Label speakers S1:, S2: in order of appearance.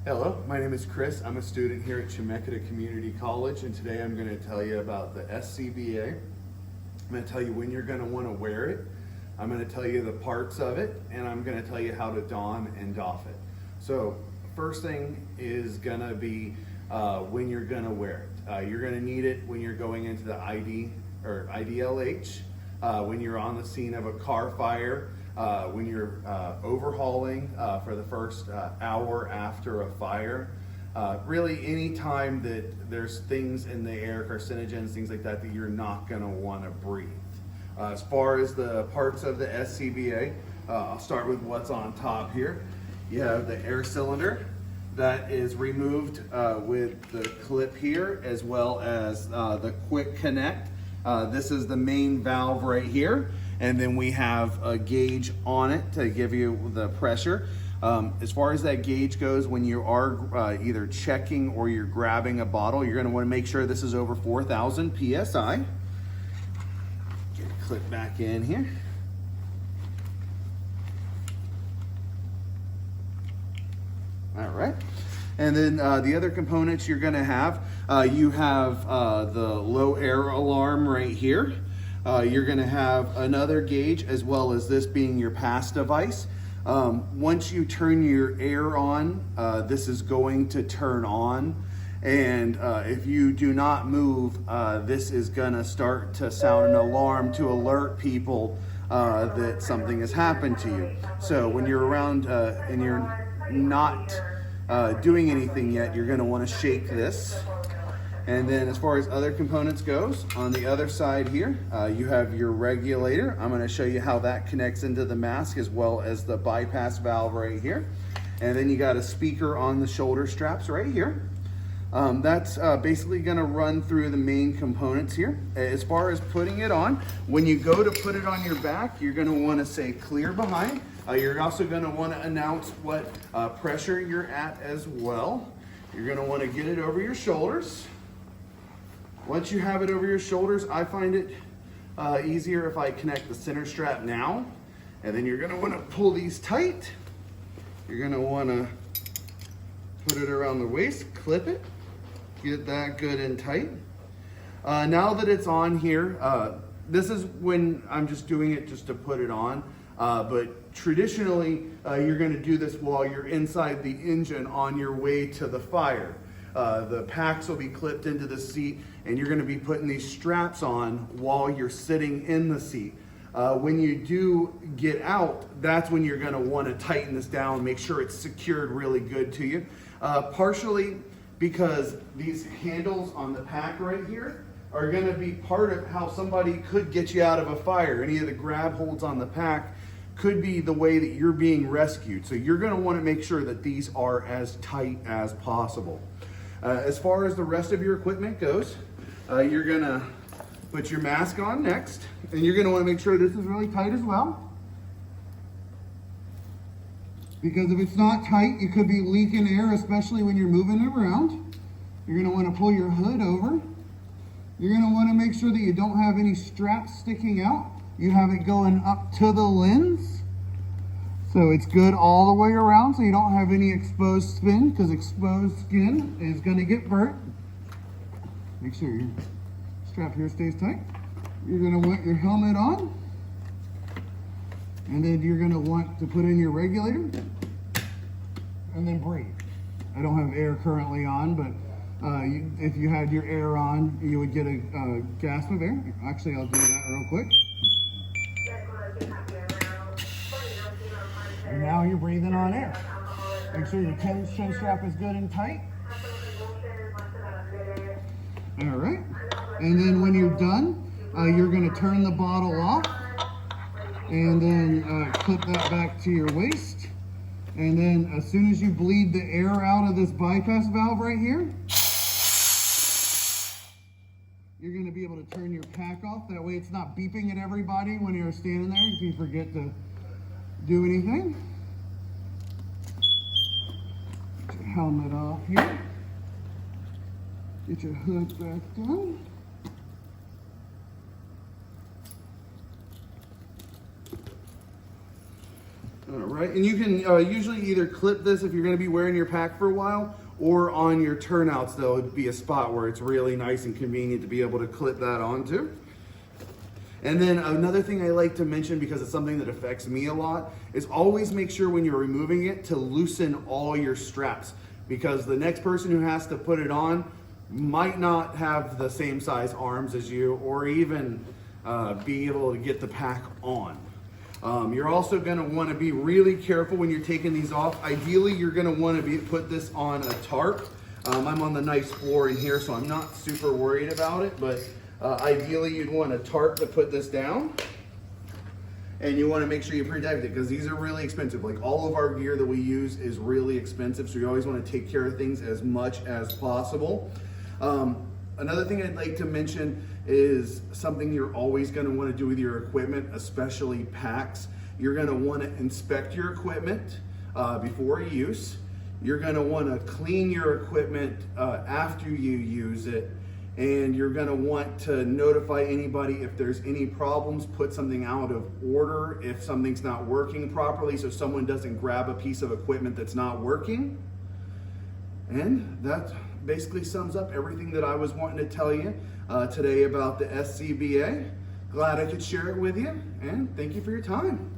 S1: Hello, my name is Chris. I'm a student here at Chemeketa Community College, and today I'm going to tell you about the SCBA. I'm going to tell you when you're going to want to wear it. I'm going to tell you the parts of it, and I'm going to tell you how to don and doff it. So first thing is going to be when you're going to wear it. You're going to need it when you're going into the ID or IDLH, when you're on the scene of a car fire, when you're overhauling for the first hour after a fire. Really any time that there's things in the air, carcinogens, things like that, that you're not going to want to breathe. As far as the parts of the SCBA, I'll start with what's on top here. You have the air cylinder that is removed with the clip here, as well as the quick connect. This is the main valve right here. And then we have a gauge on it to give you the pressure. As far as that gauge goes, when you are either checking or you're grabbing a bottle, you're gonna wanna make sure this is over 4,000 PSI. Get it clipped back in here. All right. And then the other components you're gonna have, you have the low air alarm right here. You're gonna have another gauge, as well as this being your pass device. Once you turn your air on, this is going to turn on. And if you do not move, this is gonna start to sound an alarm to alert people that something has happened to you. So when you're around and you're not doing anything yet, you're gonna wanna shake this. And then as far as other components goes, on the other side here, you have your regulator. I'm gonna show you how that connects into the mask, as well as the bypass valve right here. And then you got a speaker on the shoulder straps right here. That's basically gonna run through the main components here. As far as putting it on, when you go to put it on your back, you're gonna wanna say clear behind. You're also gonna wanna announce what pressure you're at as well. You're gonna wanna get it over your shoulders. Once you have it over your shoulders, I find it easier if I connect the center strap now. And then you're gonna wanna pull these tight. You're gonna wanna put it around the waist, clip it, get that good and tight. Now that it's on here, this is when I'm just doing it just to put it on. But traditionally, you're gonna do this while you're inside the engine on your way to the fire. The packs will be clipped into the seat, and you're gonna be putting these straps on while you're sitting in the seat. When you do get out, that's when you're gonna wanna tighten this down, make sure it's secured really good to you. Partially because these handles on the pack right here are gonna be part of how somebody could get you out of a fire. Any of the grab holds on the pack could be the way that you're being rescued. So you're gonna wanna make sure that these are as tight as possible. As far as the rest of your equipment goes, you're gonna put your mask on next, and you're gonna wanna make sure this is really tight as well. Because if it's not tight, you could be leaking air, especially when you're moving it around. You're gonna wanna pull your hood over. You're gonna wanna make sure that you don't have any straps sticking out. You have it going up to the lens. So it's good all the way around, so you don't have any exposed skin, because exposed skin is gonna get burnt. Make sure your strap here stays tight. You're gonna want your helmet on. And then you're gonna want to put in your regulator. And then breathe. I don't have air currently on, but if you had your air on, you would get a gasp of air. Actually, I'll do that real quick. And now you're breathing on air. Make sure your chin strap is good and tight. All right. And then when you're done, you're gonna turn the bottle off, and then clip that back to your waist. And then as soon as you bleed the air out of this bypass valve right here, you're gonna be able to turn your pack off. That way it's not beeping at everybody when you're standing there if you forget to do anything. Get your helmet off here. Get your hood back on. All right, and you can usually either clip this if you're going to be wearing your pack for a while, or on your turnouts, there'll be a spot where it's really nice and convenient to be able to clip that onto. And then another thing I like to mention, because it's something that affects me a lot, is always make sure when you're removing it to loosen all your straps, because the next person who has to put it on might not have the same size arms as you, or even be able to get the pack on. You're also going to want to be really careful when you're taking these off. Ideally, you're going to want to put this on a tarp. I'm on the nice floor in here, so I'm not super worried about it, but ideally you'd want a tarp to put this down. And you want to make sure you protect it, because these are really expensive. Like, all of our gear that we use is really expensive, so you always want to take care of things as much as possible. Another thing I'd like to mention is something you're always going to want to do with your equipment, especially packs. You're going to want to inspect your equipment before use. You're going to want to clean your equipment after you use it. And you're going to want to notify anybody if there's any problems, put something out of order if something's not working properly, so someone doesn't grab a piece of equipment that's not working. And that basically sums up everything that I was wanting to tell you today about the SCBA. Glad I could share it with you, and thank you for your time.